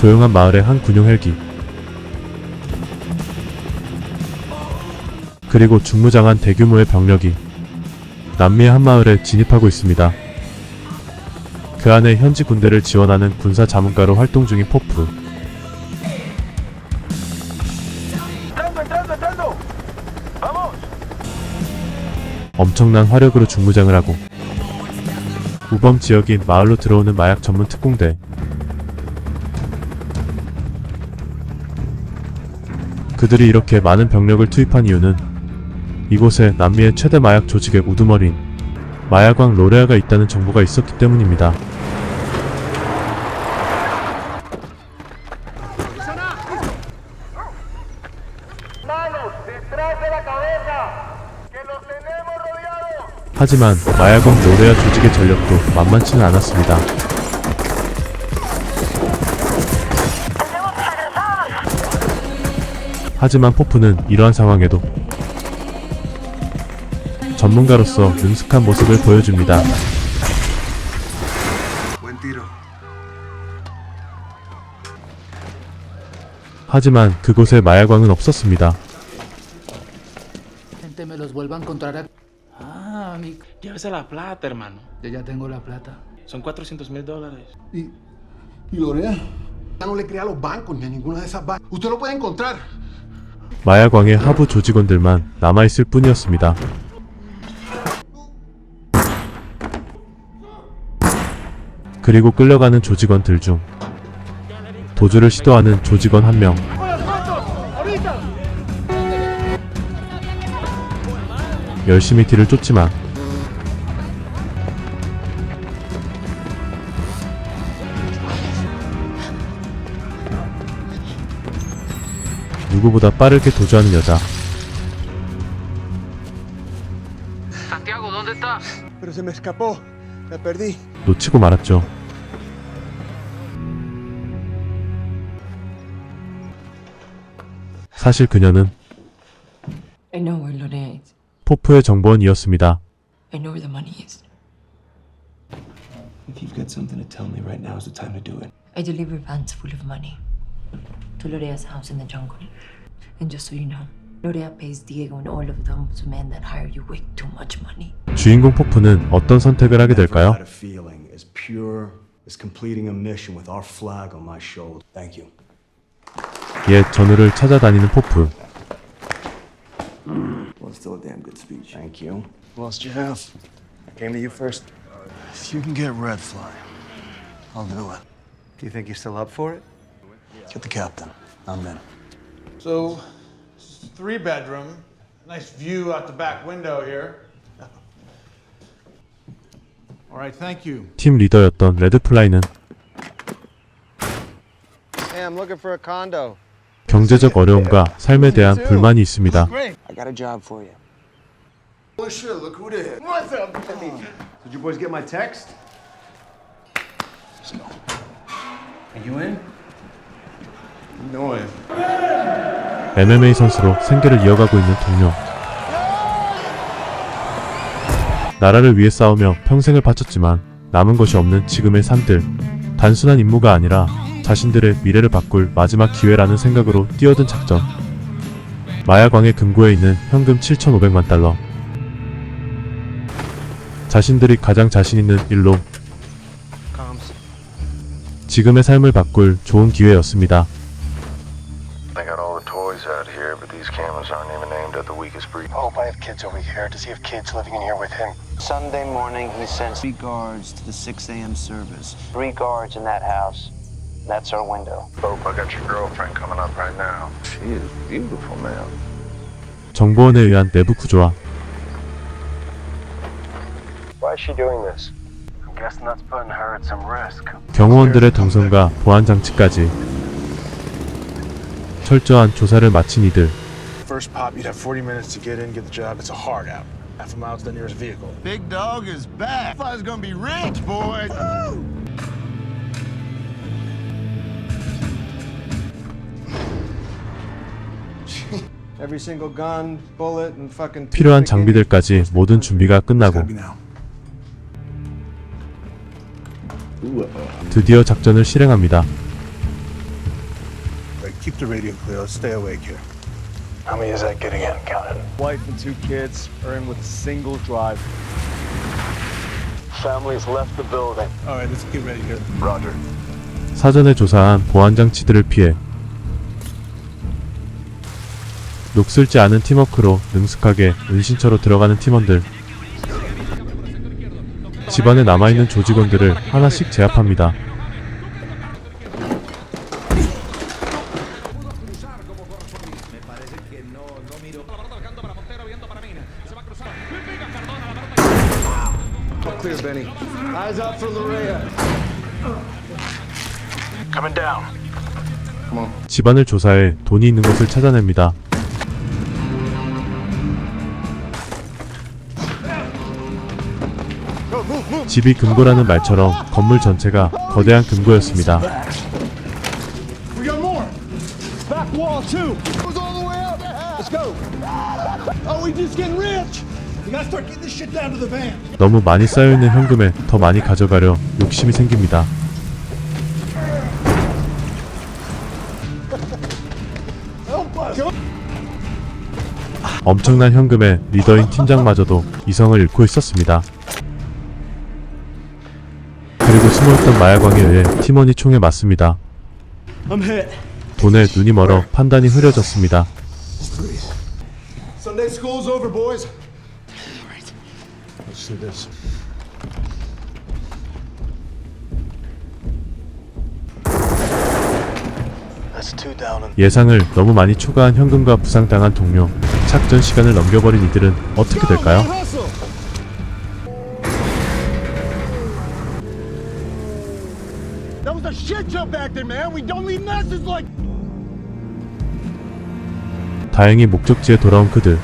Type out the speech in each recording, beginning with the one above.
조용한 마을의 한 군용 헬기, 그리고 중무장한 대규모의 병력이 남미의 한 마을에 진입하고 있습니다. 그 안에 현지 군대를 지원하는 군사 자문가로 활동 중인 포프. 엄청난 화력으로 중무장을 하고 우범 지역인 마을로 들어오는 마약 전문 특공대, 그들이 이렇게 많은 병력을 투입한 이유는 이곳에 남미의 최대 마약 조직의 우두머리인 마약왕 로레아가 있다는 정보가 있었기 때문입니다. 하지만 마약왕 로레아 조직의 전력도 만만치는 않았습니다. 하지만 포프는 이러한 상황에도 전문가로서 능숙한 모습을 보여줍니다. 하지만 그곳에 마약왕은 없었습니다. Llévese la plata, hermano. Yo ya tengo la plata. Son $400,000. ¿Y Lorea? Ya no le crea a los bancos ni a ninguna de esas bancos. Usted lo puede encontrar. 마약왕의 하부 조직원들만 남아있을 뿐이었습니다. 그리고 끌려가는 조직원들 중 도주를 시도하는 조직원 한 명. 열심히 뒤를 쫓지만 누구보다 빠르게 도주하는 여자. Santiago, ¿dónde está? Pero se me escapó. La perdí. 놓치고 말았죠. 사실 그녀는 I know where Lorea is. 포프의 정보원이었습니다. I know where the money is. If you've got something to tell me right now is the time to do it. I deliver vans full of money to Lorea's house in the jungle. And just so you know, Lorea pays Diego and all of those men that hire you way too much money. 주인공 포프는 어떤 선택을 하게 될까요? Never had a feeling as pure as completing a mission with our flag on my shoulder. Thank you. 옛 전우를 찾아다니는 포프. Well, it's still a damn good speech. Thank you. Who else do you have? I came to you first. If you can get Red Fly, I'll do it. Do you think you're still up for it? Get the captain. I'm in. So, 3-bedroom, nice view out the back window here. All right, thank you. 팀 리더였던 레드플라이는 Hey, I'm looking for a condo. 경제적 어려움과 삶에 대한 불만이 있습니다. I got a job for you. Holy shit, look who it is. What's up, Did you boys get my text? Are you in? No way. MMA 선수로 생계를 이어가고 있는 동료. 나라를 위해 싸우며 평생을 바쳤지만 남은 것이 없는 지금의 삶들. 단순한 임무가 아니라 자신들의 미래를 바꿀 마지막 기회라는 생각으로 뛰어든 작전. 마약왕의 금고에 있는 현금 7,500만 달러. 자신들이 가장 자신 있는 일로 지금의 삶을 바꿀 좋은 기회였습니다. They got all the toys out here, but these cameras aren't even aimed at the weakest breed. Hope I have kids over here. Does he have kids living in here with him? Sunday morning, he sends 3 guards to the 6 a.m. service. 3 guards in that house. That's our window. Hope I got your girlfriend coming up right now. She is beautiful, man. 정보원에 의한 내부 구조와 Why is she doing this? I'm guessing that's putting her at some risk. 경호원들의 동선과 보안 장치까지 철저한 조사를 마친 이들. First pop, you'd have 40 minutes to get in, get the job. It's a hard out. Half a mile to the nearest vehicle. Big dog is back. Fly's gonna be rich, boys. Every single gun, bullet, and fucking. 필요한 장비들까지 모든 준비가 끝나고 드디어 작전을 실행합니다. Keep the radio clear. Let's stay awake here. How many is that getting in? Counted. Wife and 2 kids are in with a single drive. Families left the building. All right, let's get ready here. Roger. 사전에 조사한 보안 장치들을 피해 녹슬지 않은 팀워크로 능숙하게 은신처로 들어가는 팀원들. 집안에 남아있는 조직원들을 하나씩 제압합니다. Clear, Benny. Eyes up for Lorea. Coming down. 집안을 조사해 돈이 있는 곳을 찾아냅니다. 집이 금고라는 말처럼 건물 전체가 거대한 금고였습니다. We got more. Back wall too. Goes all the way up. Let's go. Oh, we just getting rich. We gotta start getting this shit down to the van. 너무 많이 쌓여있는 현금에 더 많이 가져가려 욕심이 생깁니다. 엄청난 현금에 리더인 팀장마저도 이성을 잃고 있었습니다. 그리고 숨어있던 마약왕에 의해 팀원이 총에 맞습니다. 돈에 눈이 멀어 판단이 흐려졌습니다. Sunday school's over, boys. Let's do this. That's 2 down and 예상을 너무 많이 초과한 현금과 부상당한 동료. 작전 시간을 넘겨버린 이들은 어떻게 될까요? That was a shit show back there, man. We don't leave messes like. 다행히 목적지에 돌아온 그들.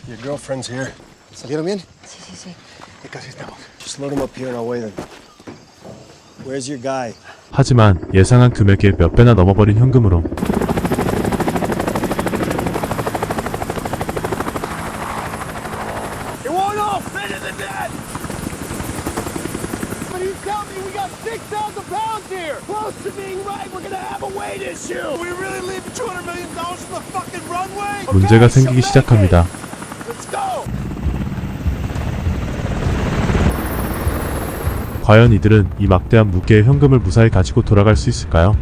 Your girlfriend's here. ¿Salieron bien? Sí, sí, sí. ¿Qué casi estamos? Just load him up here and I'll wait him. Where's your guy? 하지만 예상한 금액의 몇 배나 넘어버린 현금으로 It won't all fit in the net. But he's telling me we got 6,000 pounds here. Close to being right. We're gonna have a weight issue. We really leaving $200 million from the fucking runway? 문제가 생기기 시작합니다. Let's go. 과연 이들은 이 막대한 무게의 현금을 무사히 가지고 돌아갈 수 있을까요?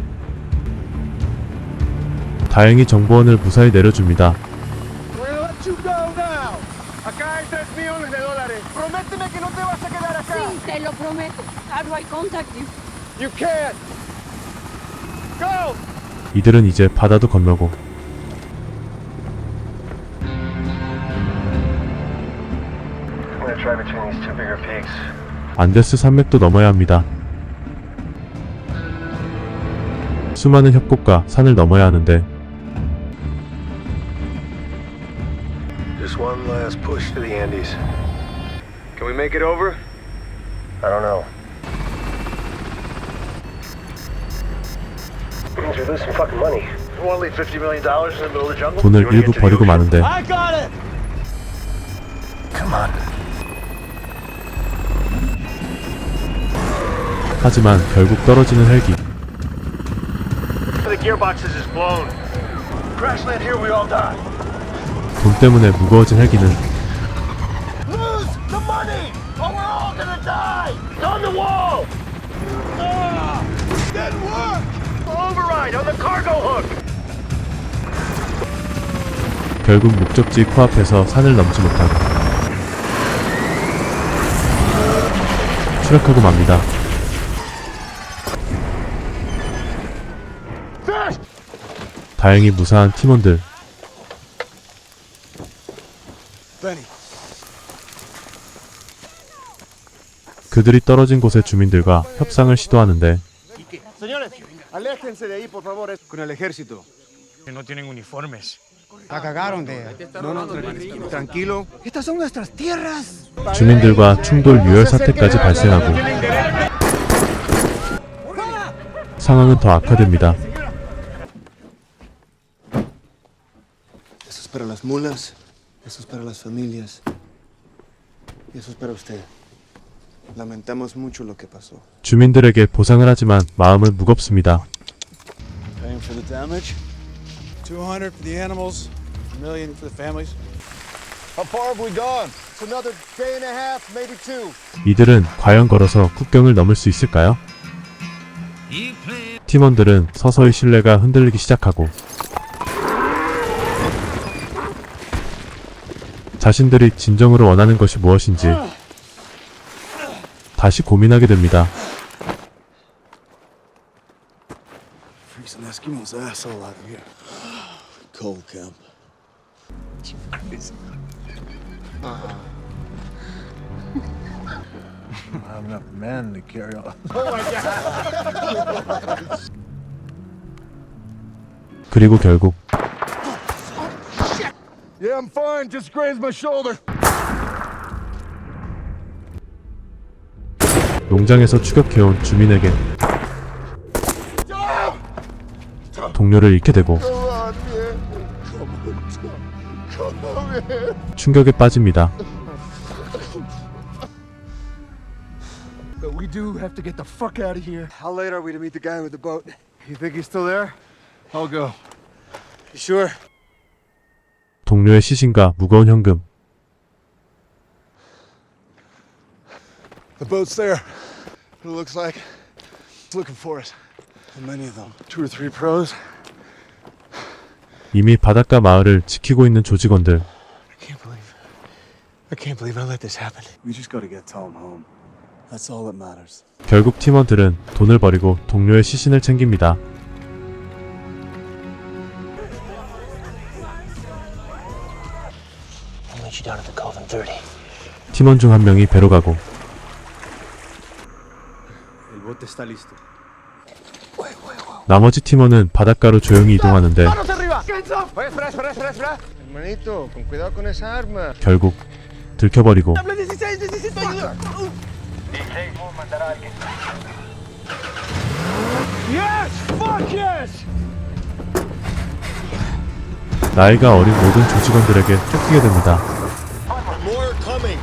다행히 정보원을 무사히 내려줍니다. We're gonna let you go now. Acá hay $3 millones. Prométeme que no te vas a quedar acá. Sí, te lo prometo. How do I contact you? You can't. Go. 이들은 이제 바다도 건너고 I'm gonna try between these 2 bigger peaks. 안데스 산맥도 넘어야 합니다. 수많은 협곡과 산을 넘어야 하는데 Just one last push to the Andes. Can we make it over? I don't know. Means we're losing fucking money. You want to leave $50 million in the middle of the jungle? 돈을 일부 버리고 마는데 I got it. Come on. 하지만 결국 떨어지는 헬기. The gearboxes is blown. Crash land here, we all die. 돈 때문에 무거워진 헬기는 Lose the money, or we're all gonna die. It's on the wall. Didn't work. Override on the cargo hook. 결국 목적지 코앞에서 산을 넘지 못하고 추락하고 맙니다. 다행히 무사한 팀원들. Benny. 그들이 떨어진 곳의 주민들과 협상을 시도하는데 Señores, aléjense de ahí, por favor. Con el ejército. No tienen uniformes. La cagaron de... No, tranquilo. Estas son nuestras tierras. 주민들과 충돌 유혈 사태까지 발생하고 상황은 더 악화됩니다. Eso es para las mulas, eso es para las familias, y eso es para usted. Lamentamos mucho lo que pasó. 주민들에게 보상을 하지만 마음은 무겁습니다. the damage? 200 for the animals, $1 million for the families. How far have we gone? It's another day and a half, maybe two. 이들은 과연 걸어서 국경을 넘을 수 있을까요? 팀원들은 서서히 신뢰가 흔들리기 시작하고 자신들이 진정으로 원하는 것이 무엇인지 다시 고민하게 됩니다. Freezing Eskimo's asshole out here. Cold camp. I have enough men to carry on. 그리고 결국 Yeah, I'm fine. Just grazed my shoulder. 농장에서 추격해온 주민에게 동료를 잃게 되고 Come on, man. Come on, Tom. Come on, man. 충격에 빠집니다. But we do have to get the fuck out of here. How late are we to meet the guy with the boat? You think he's still there? I'll go. You sure? 동료의 시신과 무거운 현금, The boat's there. It looks like it's looking for us. How many of them? 2 or 3 pros? 이미 바닷가 마을을 지키고 있는 조직원들, I can't believe I let this happen. We just gotta get Tom home. That's all that matters. 결국 팀원들은 돈을 버리고 동료의 시신을 챙깁니다. I'll meet you down at the Cove in 30. 팀원 중 한 명이 배로 가고 El bote está listo. 나머지 팀원은 바닷가로 조용히 이동하는데 Hermanito, con cuidado con esa arma. 결국 들켜버리고 Yes! Fuck yes! 나이가 어린 모든 조직원들에게 쫓기게 됩니다. More are coming.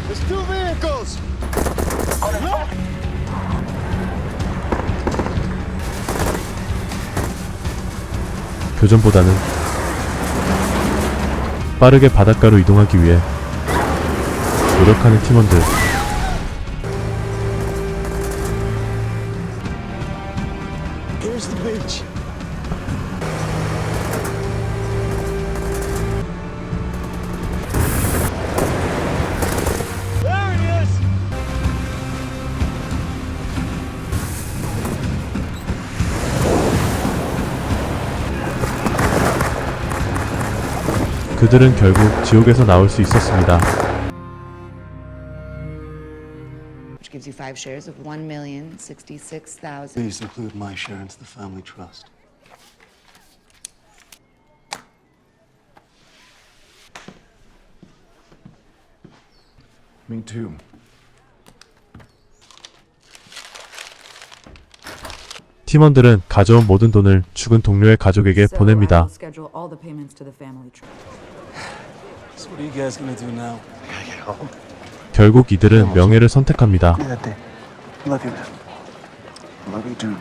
There's 2 vehicles. 교전보다는 빠르게 바닷가로 이동하기 위해 노력하는 팀원들. Here's the beach. There he is! 그들은 결국 지옥에서 나올 수 있었습니다. Which gives you 5 shares of 1,066,000. Please include my share into the family trust. Me too. 팀원들은 가져온 모든 돈을 죽은 동료의 가족에게 보냅니다. Schedule all the payments to the family trust. So what are you guys gonna do now? 결국 이들은 명예를 선택합니다. Cuídate. Love you, man. Love you too.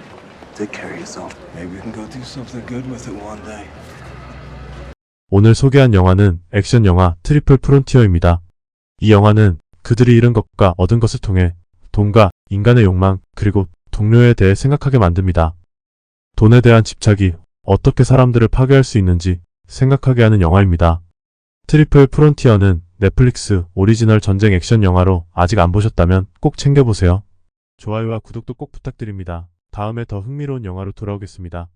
Take care of yourself. Maybe we can go do something good with it one day. 오늘 소개한 영화는 액션 영화 트리플 프론티어입니다. 이 영화는 그들이 잃은 것과 얻은 것을 통해 돈과 인간의 욕망 그리고 동료에 대해 생각하게 만듭니다. 돈에 대한 집착이 어떻게 사람들을 파괴할 수 있는지 생각하게 하는 영화입니다. 트리플 프론티어는 넷플릭스 오리지널 전쟁 액션 영화로 아직 안 보셨다면 꼭 챙겨보세요. 좋아요와 구독도 꼭 부탁드립니다. 다음에 더 흥미로운 영화로 돌아오겠습니다.